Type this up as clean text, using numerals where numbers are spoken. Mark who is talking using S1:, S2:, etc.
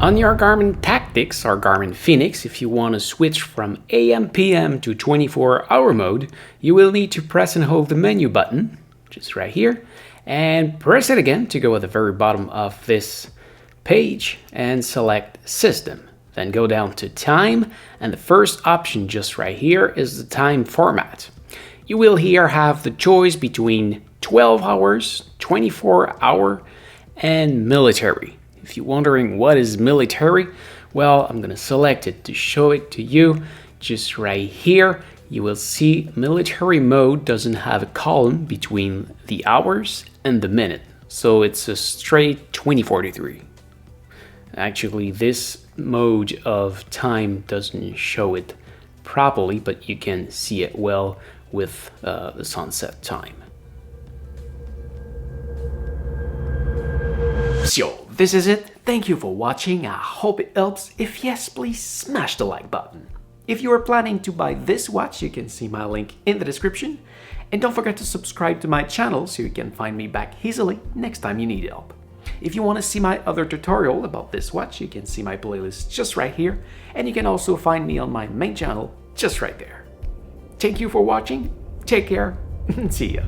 S1: On your Garmin Tactix or Garmin Fenix, if you want to switch from AM/PM to 24-hour mode, you will need to press and hold the menu button, just right here, and press it again to go at the very bottom of this page and select System. Then go down to Time, and the first option just right here is the time format. You will here have the choice between 12 hours, 24-hour, and military. If you're wondering what is military, well, I'm gonna select it to show it to you. Just right here, you will see military mode doesn't have a column between the hours and the minute. So it's a straight 2043. Actually, this mode of time doesn't show it properly, but you can see it well with the sunset time. So, this is it. Thank you for watching. I hope it helps. If yes, please smash the like button. If you are planning to buy this watch, you can see my link in the description. And don't forget to subscribe to my channel so you can find me back easily next time you need help. If you want to see my other tutorial about this watch, you can see my playlist just right here. And you can also find me on my main channel just right there. Thank you for watching. Take care and see ya.